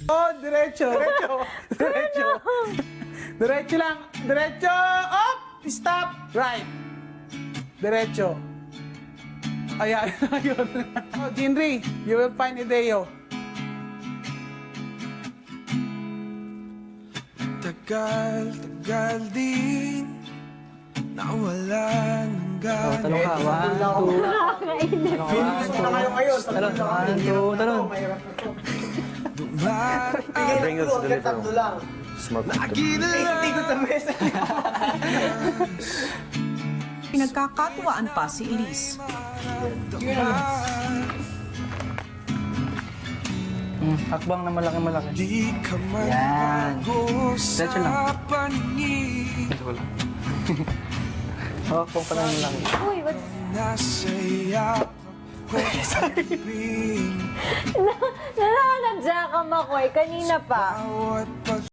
Oh, diretso. Diretso. Diretso lang. Diretso. Up. Stop. Right. Diretso. Ayan. Ayun. Oh, Jinri, you will find Ideo. Tagal din nawala ng gana. Talong ka, 1, 2. Talong ka, 1, 2, talong. Bring us to deliver. Smoke. Pinagkakatuwaan pa si Elise. Hakbang na malaki-malaki. Di ka man Yan. bago Diretso sa lang. paningin. Ito lang. Hakbang pa na malaki. Uy, ba't Nasa iyakap ko pag-ibig. nananadya ka, Makoy? Kanina pa. Bawat pag